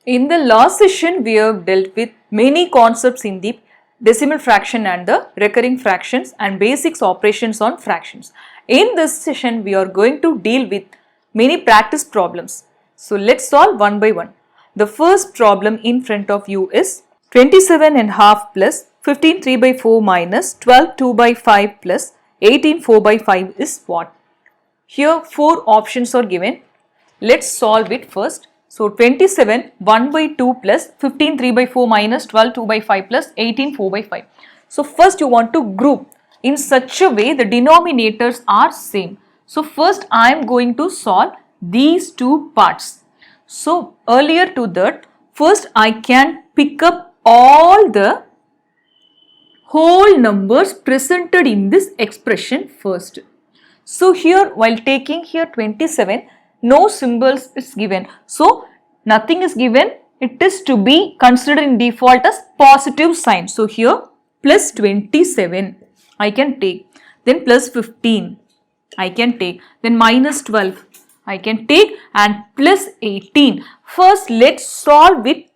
In the last session, we have dealt with many concepts in the decimal fraction and the recurring fractions and basics operations on fractions. In this session, we are going to deal with many practice problems. So let's solve one by one. The first problem in front of you is 27 and half plus 15 3 by 4 minus 12 2 by 5 plus 18 4 by 5 is what? Here 4 options are given. Let's solve it first. So 27 1 by 2 plus 15 3 by 4 minus 12 2 by 5 plus 18 4 by 5. So first you want to group in such a way the denominators are same. So first I am going to solve these two parts. So earlier to that, first I can pick up all the whole numbers presented in this expression first. So here while taking here 27, no symbols is given. So nothing is given. It is to be considered in default as positive sign. So here plus 27 I can take. Then plus 15 I can take. Then minus 12 I can take and plus 18. First let's solve it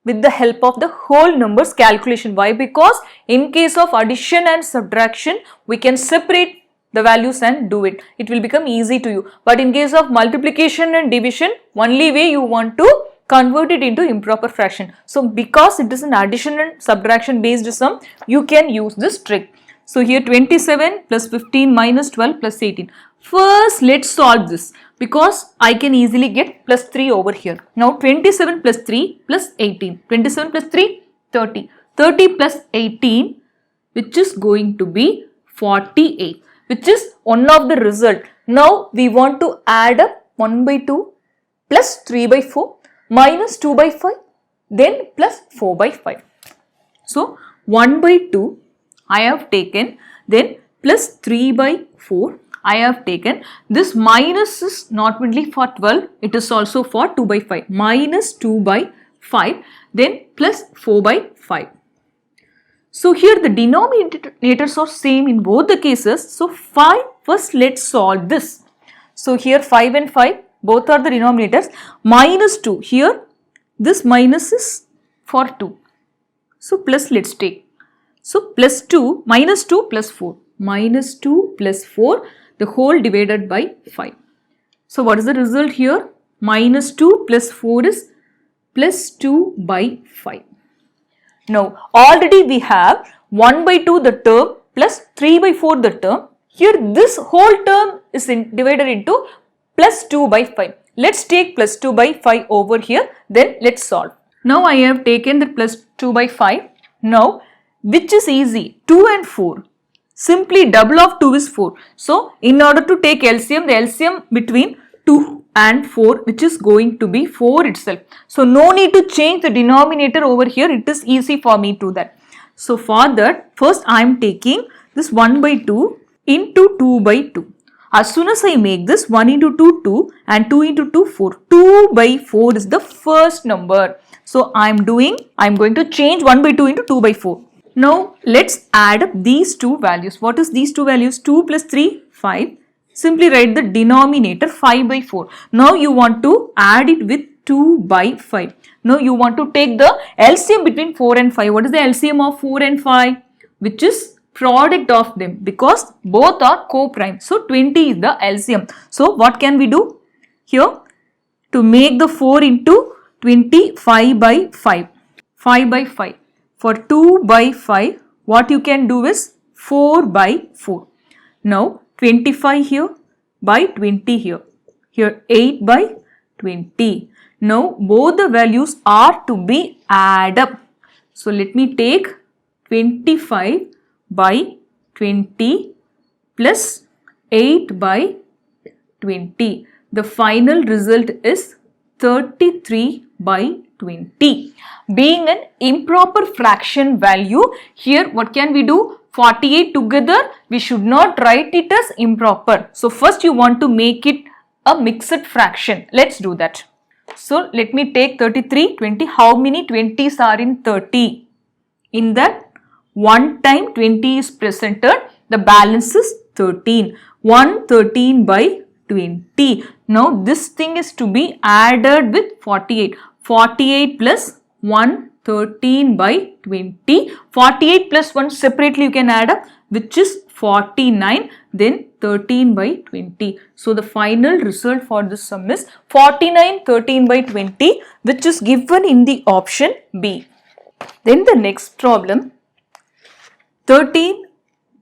with the help of the whole numbers calculation. Why? Because in case of addition and subtraction, we can separate the values and do it. It will become easy to you. But in case of multiplication and division, only way you want to convert it into improper fraction. So because it is an addition and subtraction based sum, you can use this trick. So here 27 plus 15 minus 12 plus 18. First let's solve this because I can easily get plus 3 over here. Now 27 plus 3 plus 18. 27 plus 3 30. 30 plus 18 which is going to be 48. Which is one of the result. Now we want to add up 1 by 2 plus 3 by 4 minus 2 by 5 then plus 4 by 5. So 1 by 2 I have taken, then plus 3 by 4 I have taken. This minus is not only for 12, it is also for 2 by 5. Minus 2 by 5 then plus 4 by 5. So here the denominators are same in both the cases. So 5, first let's solve this. So here 5 and 5 both are the denominators. Minus 2, here this minus is for 2. So plus let's take. So plus 2, minus 2 plus 4. Minus 2 plus 4, the whole divided by 5. So what is the result here? Minus 2 plus 4 is plus 2 by 5. Now already we have 1 by 2 the term plus 3 by 4 the term. Here this whole term is divided into plus 2 by 5. Let's take plus 2 by 5 over here, then let's solve. Now I have taken the plus 2 by 5. Now which is easy? 2 and 4. Simply double of 2 is 4. So in order to take LCM, the LCM between 2 and 4 which is going to be 4 itself. So no need to change the denominator over here. It is easy for me to that. So for that, first I am taking this 1 by 2 into 2 by 2. As soon as I make this 1 into 2, 2 and 2 into 2, 4. 2 by 4 is the first number. So I am going to change 1 by 2 into 2 by 4. Now let's add up these two values. What is these two values? 2 plus 3, 5. Simply write the denominator 5 by 4. Now you want to add it with 2 by 5. Now you want to take the LCM between 4 and 5. What is the LCM of 4 and 5? Which is product of them because both are co-prime. So 20 is the LCM. So what can we do? Here to make the 4 into 25 by 5. 5 by 5. For 2 by 5, what you can do is 4 by 4. Now 25 here by 20 here. Here 8 by 20. Now both the values are to be added up. So let me take 25 by 20 plus 8 by 20. The final result is 33 by 20. Being an improper fraction value, here what can we do? 48 together, we should not write it as improper. So first you want to make it a mixed fraction. Let's do that. So let me take 33, 20. How many 20s are in 30? In that one time 20 is presented, the balance is 13. 113 by 20. Now this thing is to be added with 48. 48 plus 1, 13 by 20. 48 plus 1 separately you can add up, which is 49, then 13 by 20. So the final result for this sum is 49 13 by 20, which is given in the option B. Then the next problem, 13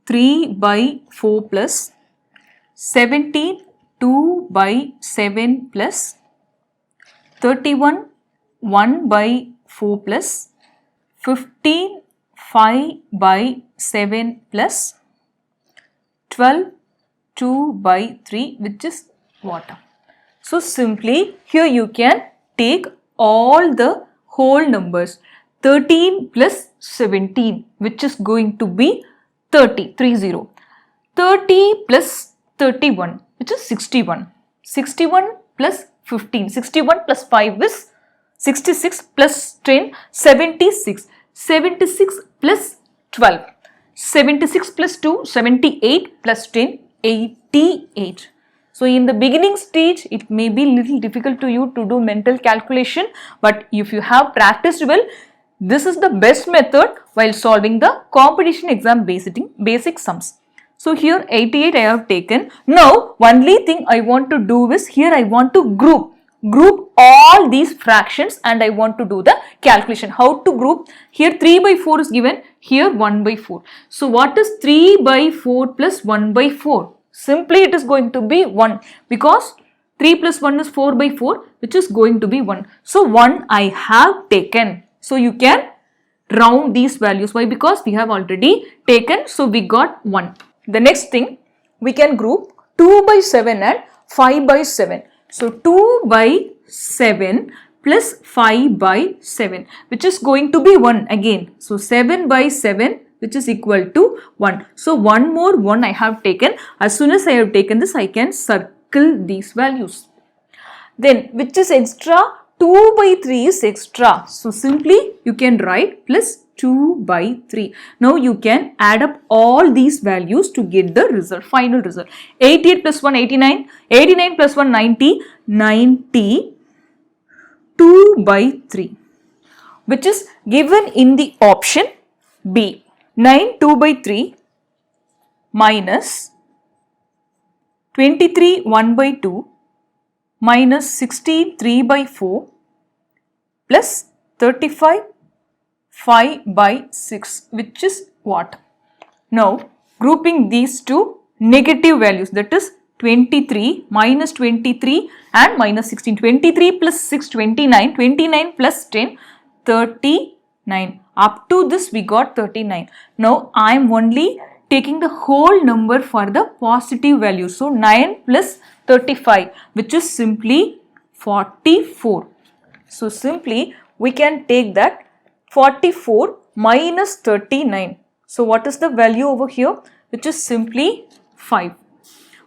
3 by 4 plus 17 2 by 7 plus 31 1 by 4 plus 15 5 by 7 plus 12 2 by 3, which is what? So simply here you can take all the whole numbers. 13 plus 17, which is going to be 30, 30. 30 plus 31, which is 61. 61 plus 15, 61 plus 5 is 66 plus 10, 76. 76 plus 12, 76 plus 2, 78 plus 10, 88. So in the beginning stage, it may be little difficult to you to do mental calculation, but if you have practiced well, this is the best method while solving the competition exam basic sums. So here 88 I have taken. Now only thing I want to do is here I want to group all these fractions and I want to do the calculation. How to group? Here 3 by 4 is given, here 1 by 4. So what is 3 by 4 plus 1 by 4? Simply it is going to be 1 because 3 plus 1 is 4 by 4, which is going to be 1. So 1 I have taken. So you can round these values. Why? Because we have already taken. So we got 1. The next thing, we can group 2 by 7 and 5 by 7. So 2 by 7 plus 5 by 7, which is going to be 1 again. So 7 by 7, which is equal to 1. So one more 1 I have taken. As soon as I have taken this, I can circle these values. Then which is extra? 2 by 3 is extra. So simply you can write plus 2 by 3. Now you can add up all these values to get the result, final result. 88 plus 1, 89. 89 plus 1, 90. 90. 2 by 3, which is given in the option B. 9 2 by 3 minus 23 1 by 2 minus 16 3 by 4 plus 35 5 by 6, which is what? Now grouping these two negative values, that is 23 minus 23 and minus 16. 23 plus 6, 29. 29 plus 10, 39. Up to this we got 39. Now I am only taking the whole number for the positive value. So 9 plus 35, which is simply 44. So simply we can take that 44 minus 39. So what is the value over here? Which is simply 5.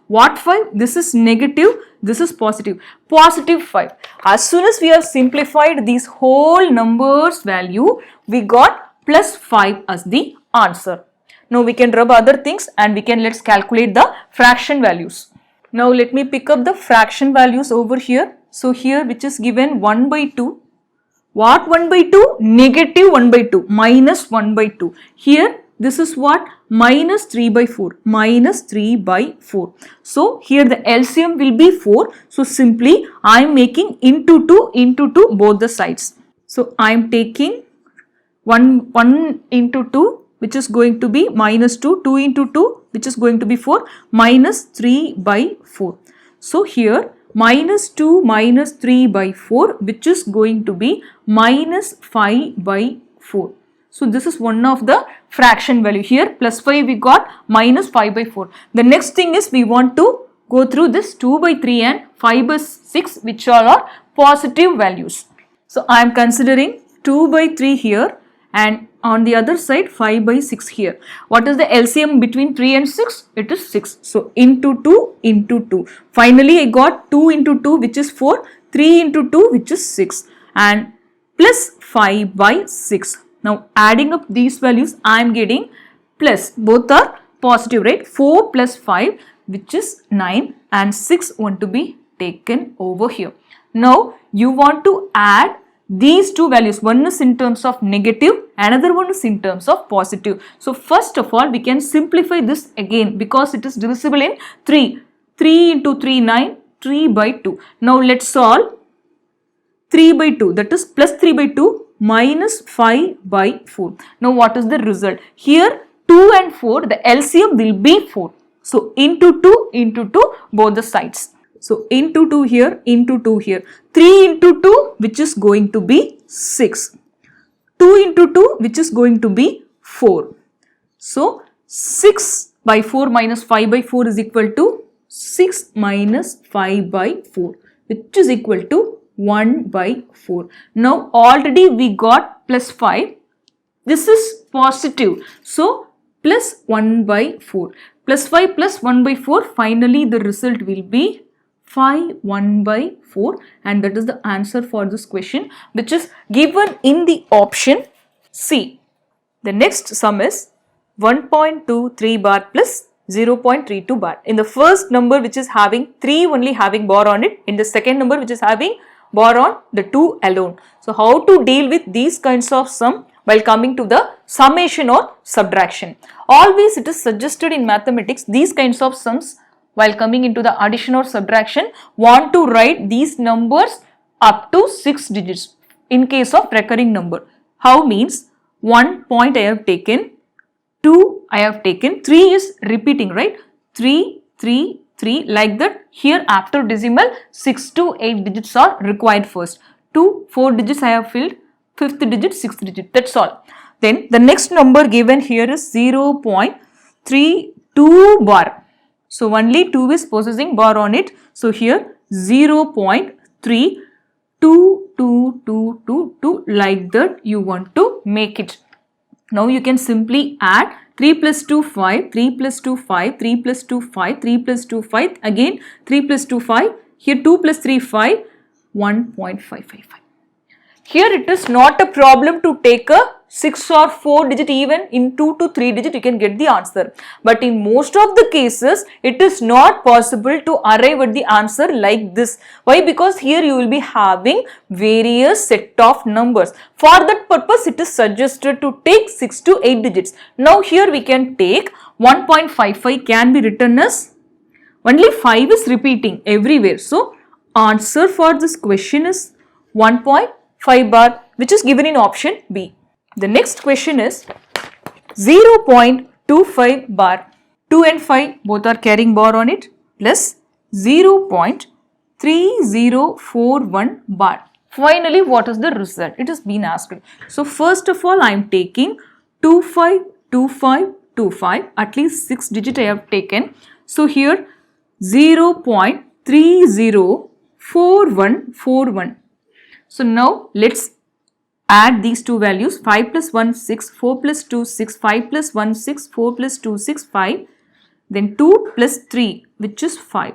What 5? This is negative, this is positive. Positive 5. As soon as we have simplified these whole numbers value, we got plus 5 as the answer. Now we can rub other things and we can let's calculate the fraction values. Now let me pick up the fraction values over here. So here which is given 1 by 2. What 1 by 2? Negative 1 by 2, minus 1 by 2. Here this is what? Minus 3 by 4, minus 3 by 4. So here the LCM will be 4. So simply I am making into 2 both the sides. So I am taking 1 into 2, which is going to be minus 2, 2 into 2, which is going to be 4, minus 3 by 4. So here minus 2 minus 3 by 4, which is going to be minus 5 by 4. So this is one of the fraction value. Here plus 5 we got, minus 5 by 4. The next thing is we want to go through this 2 by 3 and 5 by 6, which all are positive values. So I am considering 2 by 3 here and on the other side 5 by 6 here. What is the LCM between 3 and 6? It is 6. So into 2 into 2. Finally I got 2 into 2, which is 4, 3 into 2, which is 6, and plus 5 by 6. Now adding up these values, I am getting plus, both are positive, right? 4 plus 5, which is 9, and 6 want to be taken over here. Now you want to add these two values, one is in terms of negative, another one is in terms of positive. So first of all, we can simplify this again because it is divisible in 3. 3 into 3, 9, 3 by 2. Now let's solve 3 by 2, that is plus 3 by 2 minus 5 by 4. Now what is the result? Here 2 and 4, the LCM will be 4. So into 2 both the sides. So into 2 here, into 2 here. 3 into 2 which is going to be 6. 2 into 2 which is going to be 4. So 6 by 4 minus 5 by 4 is equal to 6 minus 5 by 4, which is equal to 1 by 4. Now already we got plus 5. This is positive. So plus 1 by 4. Plus 5 plus 1 by 4. Finally the result will be 5 1 by 4, and that is the answer for this question, which is given in the option C. The next sum is 1.23 bar plus 0.32 bar. In the first number which is having 3 only having bar on it, in the second number which is having bar on the 2 alone. So how to deal with these kinds of sum while coming to the summation or subtraction? Always it is suggested in mathematics, these kinds of sums while coming into the addition or subtraction, want to write these numbers up to 6 digits in case of recurring number. How means 1 point I have taken, 2 I have taken, 3 is repeating, right? 3, 3, 3, like that. Here after decimal 6 to 8 digits are required first. 2, 4 digits I have filled, 5th digit, 6th digit, that's all. Then the next number given here is 0.32 bar. So only 2 is possessing bar on it. So here 0.322222, like that you want to make it. Now you can simply add 3 plus 2 5, 3 plus 2 5, 3 plus 2 5, 3 plus 2 5, again 3 plus 2 5, here 2 plus 3 5, 1.555. Here it is not a problem to take a 6 or 4 digit, even in 2 to 3 digit you can get the answer. But in most of the cases it is not possible to arrive at the answer like this. Why? Because here you will be having various set of numbers. For that purpose it is suggested to take 6 to 8 digits. Now here we can take 1.55 can be written as only 5 is repeating everywhere. So answer for this question is 1.5 bar, which is given in option B. The next question is 0.25 bar. 2 and 5 both are carrying bar on it, plus 0.3041 bar. Finally, what is the result? It has been asked. So first of all, I am taking 25, 25, 25, at least 6 digit I have taken. So here 0.304141. So now let's add these two values. 5 plus 1 6, 4 plus 2 6, 5 plus 1 6, 4 plus 2 6, 5. Then 2 plus 3, which is 5.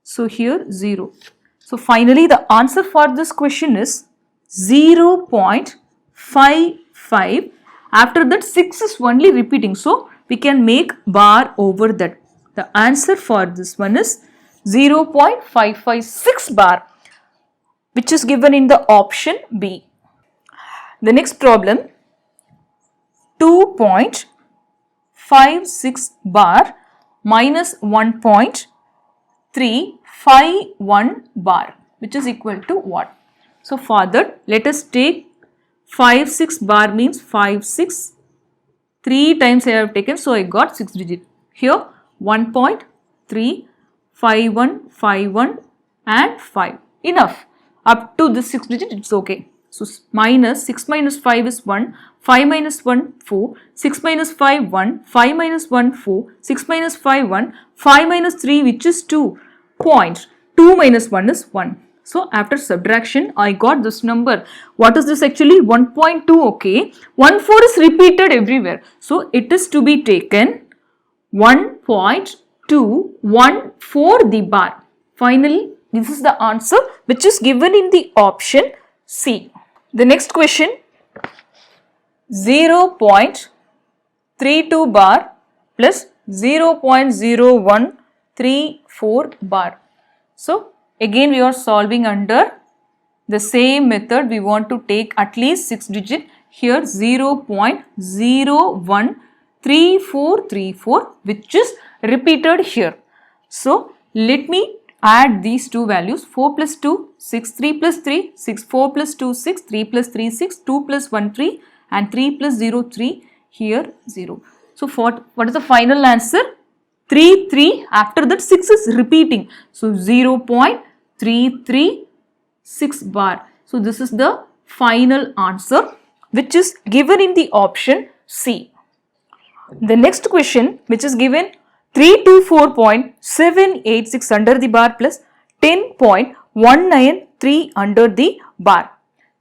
So here 0. So finally the answer for this question is 0.55. After that 6 is only repeating. So we can make bar over that. The answer for this one is 0.556 bar, which is given in the option B. The next problem, 2.56 bar minus 1.351 bar, which is equal to what? So for that, let us take 56 bar means 56. 3 times I have taken, so I got 6 digit. Here 1.35151 and 5. Enough. Up to this 6 digit, it's okay. So minus 6 minus 5 is 1, 5 minus 1 4, 6 minus 5 1, 5 minus 1 4, 6 minus 5 1, 5 minus 3 which is 2. Point 2 minus 1 is 1. So after subtraction I got this number. What is this actually? 1.2. okay. 1 4 is repeated everywhere. So it is to be taken 1.214 the bar. Finally this is the answer which is given in the option C. The next question, 0.32 bar plus 0.0134 bar. So again we are solving under the same method we want to take at least 6 digit. Here 0.013434 which is repeated here. So let me add these two values. 4 plus 2, 6, 3 plus 3, 6, 4 plus 2, 6, 3 plus 3, 6, 2 plus 1, 3 and 3 plus 0, 3, here 0. So what is the final answer? 3, 3, after that 6 is repeating. So 0.336 bar. So this is the final answer which is given in the option C. The next question which is given 324.786 under the bar plus 10.193 under the bar.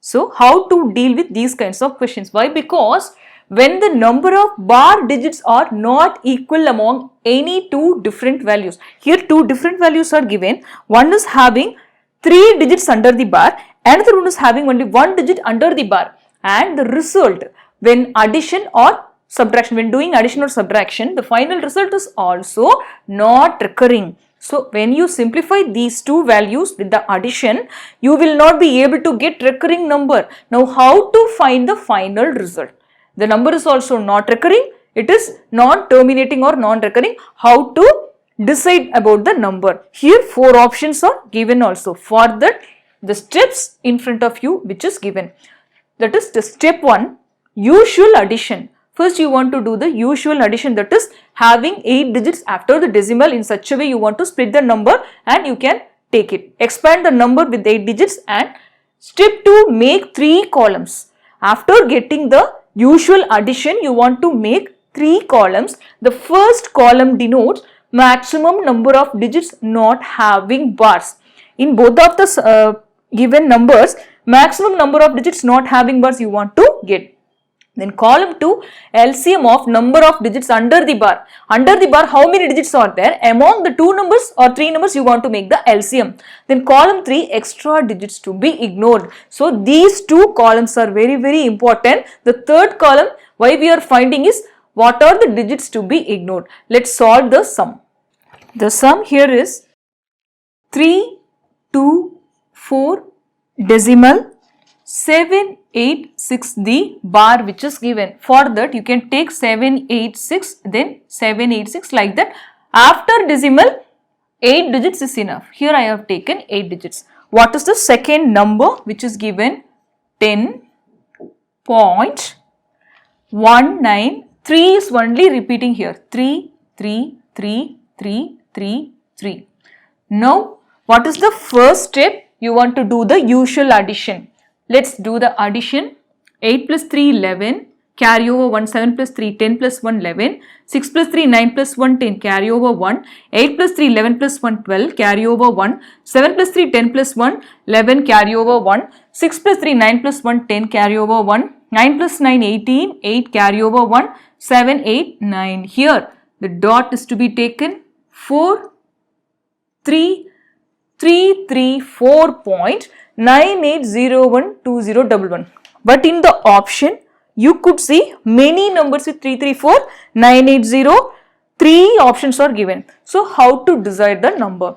So how to deal with these kinds of questions? Why? Because when the number of bar digits are not equal among any two different values. Here two different values are given. One is having 3 digits under the bar, another one is having only 1 digit under the bar. And the result when addition or subtraction, when doing addition or subtraction, the final result is also not recurring. So when you simplify these two values with the addition, you will not be able to get recurring number. Now how to find the final result? The number is also not recurring, it is non-terminating or non-recurring. How to decide about the number? Here 4 options are given also. For that, the steps in front of you which is given. That is the step 1, usual addition. First you want to do the usual addition, that is having 8 digits after the decimal. In such a way you want to split the number and you can take it. Expand the number with 8 digits. And step 2, make 3 columns. After getting the usual addition, you want to make 3 columns. The first column denotes maximum number of digits not having bars. In both of the given numbers, maximum number of digits not having bars you want to get. Then column 2, LCM of number of digits under the bar. Under the bar, how many digits are there? Among the 2 numbers or 3 numbers, you want to make the LCM. Then column 3, extra digits to be ignored. So these 2 columns are very, very important. The third column, why we are finding is what are the digits to be ignored. Let's solve the sum. The sum here is 324 decimal 786 the bar which is given. For that you can take 786, then 786 like that. After decimal 8 digits is enough. Here I have taken 8 digits. What is the second number which is given? 10.193 is only repeating here. 3, 3, 3, 3, 3, 3. Now what is the first step? You want to do the usual addition. Let's do the addition. 8 plus 3, 11. Carry over 1. 7 plus 3, 10 plus 1, 11. 6 plus 3, 9 plus 1, 10. Carry over 1. 8 plus 3, 11 plus 1, 12. Carry over 1. 7 plus 3, 10 plus 1, 11. Carry over 1. 6 plus 3, 9 plus 1, 10. Carry over 1. 9 plus 9, 18. 8. Carry over 1. 7, 8, 9. Here the dot is to be taken. 4, 3, 334.98012011. But in the option, you could see many numbers with 334, 980, 3 options are given. So how to decide the number?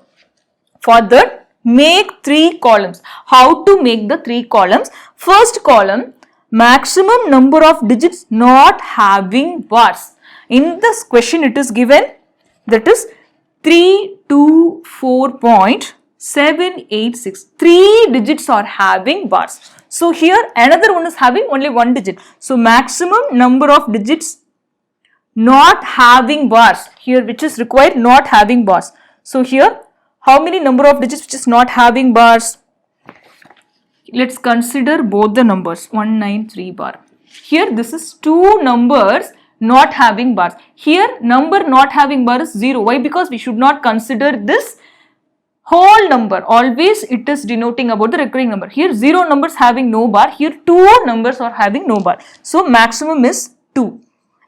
For that, make 3 columns. How to make the 3 columns? First column, maximum number of digits not having bars. In this question it is given, that is 324.786. 3 digits are having bars. So here another one is having only 1 digit. So maximum number of digits not having bars. Here which is required, not having bars. So here how many number of digits which is not having bars? Let's consider both the numbers. 193 bar. Here this is 2 numbers not having bars. Here number not having bar is 0. Why? Because we should not consider this whole number. Always it is denoting about the recurring number. Here 0 numbers having no bar. Here 2 numbers are having no bar. So maximum is 2.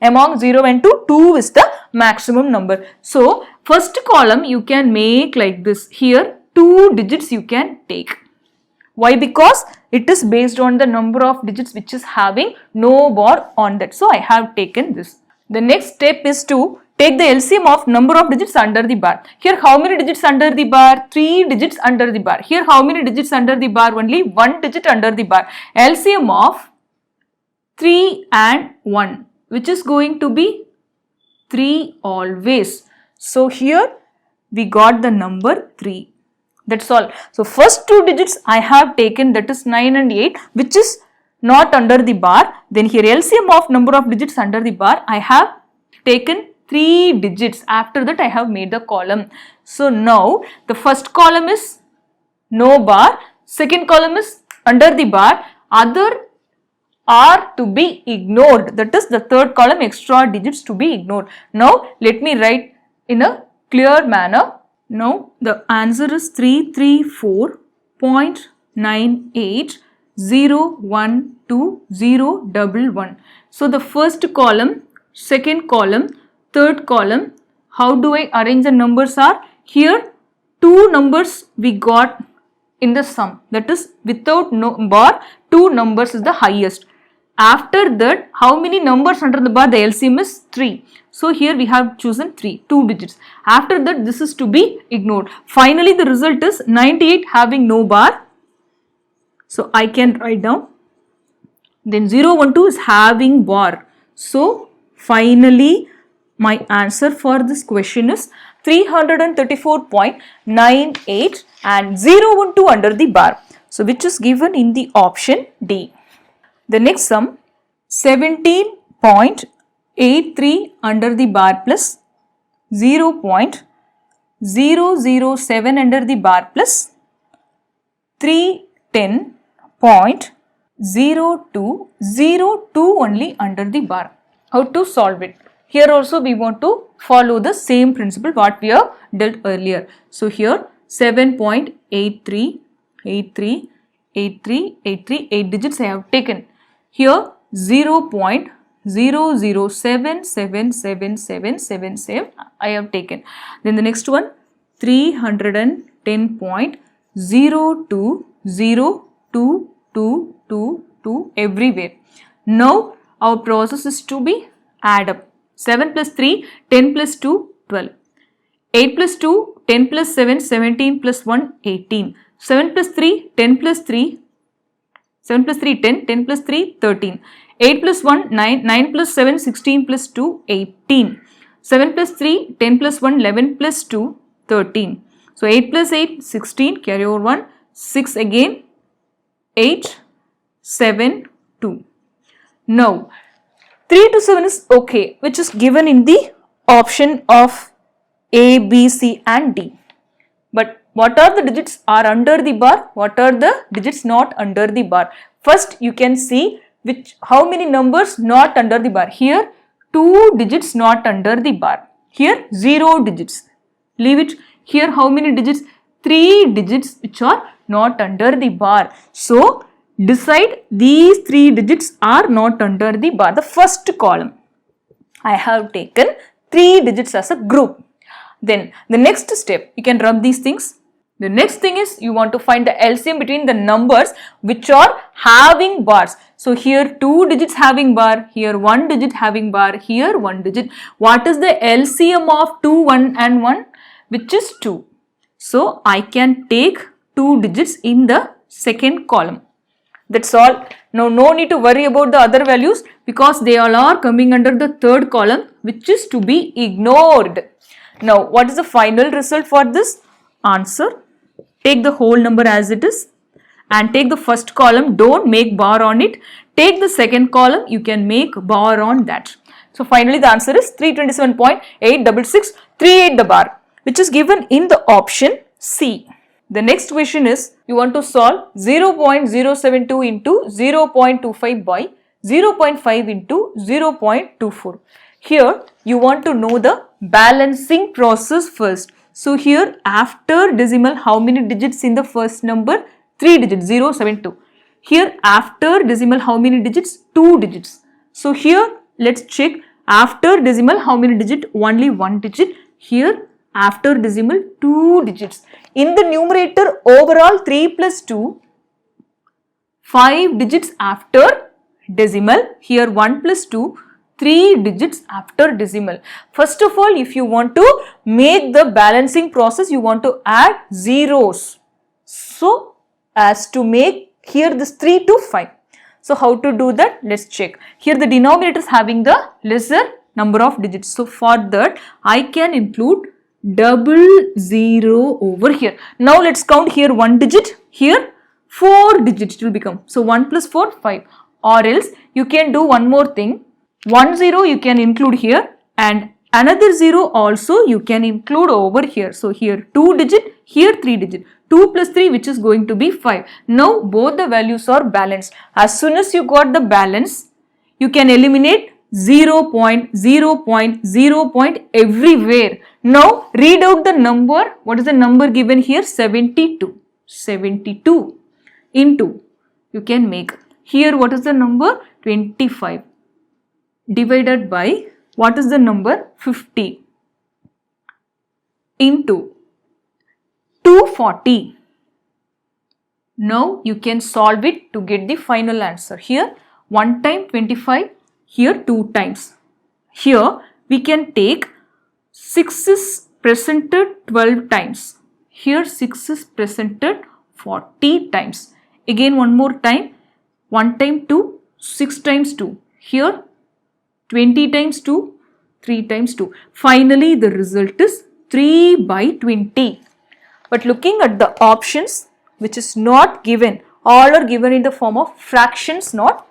Among 0 and 2, 2 is the maximum number. So first column you can make like this. Here 2 digits you can take. Why? Because it is based on the number of digits which is having no bar on that. So I have taken this. The next step is to take the LCM of number of digits under the bar. Here how many digits under the bar? 3 digits under the bar. Here how many digits under the bar? Only 1 digit under the bar. LCM of 3 and 1, which is going to be 3 always. So here we got the number 3. That's all. So first 2 digits I have taken, that is 9 and 8, which is not under the bar. Then here LCM of number of digits under the bar, I have taken 3 digits. After that I have made the column. So now the first column is no bar, second column is under the bar, other are to be ignored. That is the third column, extra digits to be ignored. Now let me write in a clear manner. Now the answer is 334.98012011. So the first column, second column, third column, how do I arrange the numbers are? Here 2 numbers we got in the sum, that is without no bar 2 numbers is the highest. After that, how many numbers under the bar? The LCM is 3. So here we have chosen 3, 2 digits. After that, this is to be ignored. Finally, the result is 98 having no bar. So I can write down. Then 012 is having bar. So finally, my answer for this question is 334.98 and 012 under the bar. So which is given in the option D. The next sum, 17.83 under the bar plus 0.007 under the bar plus 310.0202 only under the bar. How to solve it? Here also we want to follow the same principle what we have dealt earlier. So here 7.83, 83, 83, 83, 8 digits I have taken. Here 0.007777777 I have taken. Then the next one 310.020222 everywhere. Now our process is to be add up. 7 plus 3, 10 plus 2, 12. 8 plus 2, 10 plus 7, 17 plus 1, 18. 7 plus 3, 10 plus 3, 7 plus 3, 10, 10 plus 3, 13. 8 plus 1, 9, 9 plus 7, 16 plus 2, 18. 7 plus 3, 10 plus 1, 11 plus 2, 13. So 8 plus 8, 16, carry over 1, 6 again, 8, 7, 2. Now 3 to 7 is okay, which is given in the option of A, B, C and D. But what are the digits are under the bar? What are the digits not under the bar? First you can see how many numbers not under the bar. Here 2 digits not under the bar. Here 0 digits. Leave it. Here how many digits? 3 digits which are not under the bar. So decide these 3 digits are not under the bar. The first column I have taken 3 digits as a group. Then the next step, you can rub these things. The next thing is you want to find the LCM between the numbers which are having bars. So here 2 digits having bar, here 1 digit having bar, here 1 digit. What is the LCM of 2, 1 and 1? Which is 2. So I can take 2 digits in the second column. That's all. Now no need to worry about the other values because they all are coming under the third column which is to be ignored. Now what is the final result for this? Answer. Take the whole number as it is and take the first column, don't make bar on it. Take the second column, you can make bar on that. So finally the answer is 327.86638 the bar, which is given in the option C. The next question is you want to solve 0.072 into 0.25 by 0.5 into 0.24. Here you want to know the balancing process first. So here after decimal how many digits in the first number? 3 digits, 072. Here after decimal how many digits? 2 digits. So here let's check after decimal how many digits? Only 1 digit. Here after decimal 2 digits. In the numerator overall 3 plus 2, 5 digits after decimal. Here 1 plus 2, 3 digits after decimal. First of all, if you want to make the balancing process, you want to add zeros. So, as to make here this 3 to 5. So, how to do that? Let's check. Here the denominator is having the lesser number of digits. So, for that, I can include double zero over here. Now, let's count here 1 digit, here 4 digits it will become. So, 1 plus 4, 5. Or else, you can do one more thing. 1 0 you can include here and another 0 also you can include over here. So, here 2 digit, here 3 digit. 2 plus 3 which is going to be 5. Now, both the values are balanced. As soon as you got the balance, you can eliminate 0 point, 0 point, 0 point everywhere. Now, read out the number. What is the number given here? 72. 72 into, you can make. Here, what is the number? 25. Divided by, what is the number? 50 into 240. Now you can solve it to get the final answer. Here 1 time 25, here 2 times. Here we can take 6 is presented 12 times. Here 6 is presented 40 times. Again one more time, 1 time 2, 6 times 2. Here 20 times 2, 3 times 2. Finally, the result is 3 by 20. But looking at the options, which is not given, all are given in the form of fractions, not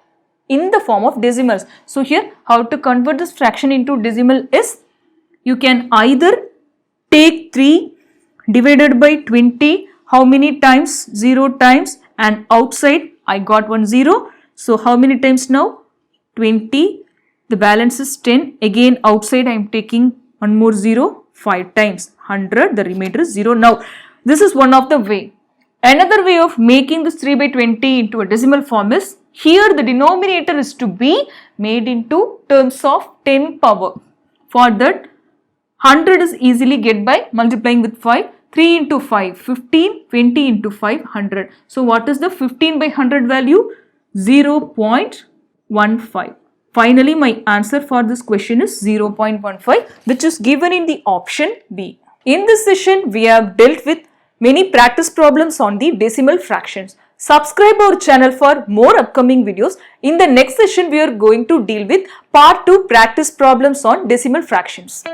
in the form of decimals. So, here how to convert this fraction into decimal is, you can either take 3 divided by 20, how many times? 0 times, and outside I got 1 0. So, how many times now? 20. The balance is 10. Again outside I am taking one more 0, 5 times, 100, the remainder is 0. Now, this is one of the way. Another way of making this 3 by 20 into a decimal form is, here the denominator is to be made into terms of 10 power. For that, 100 is easily get by multiplying with 5. 3 into 5, 15, 20 into 5, 100. So, what is the 15 by 100 value? 0.15. Finally, my answer for this question is 0.15, which is given in the option B. In this session, we have dealt with many practice problems on the decimal fractions. Subscribe our channel for more upcoming videos. In the next session, we are going to deal with part 2 practice problems on decimal fractions.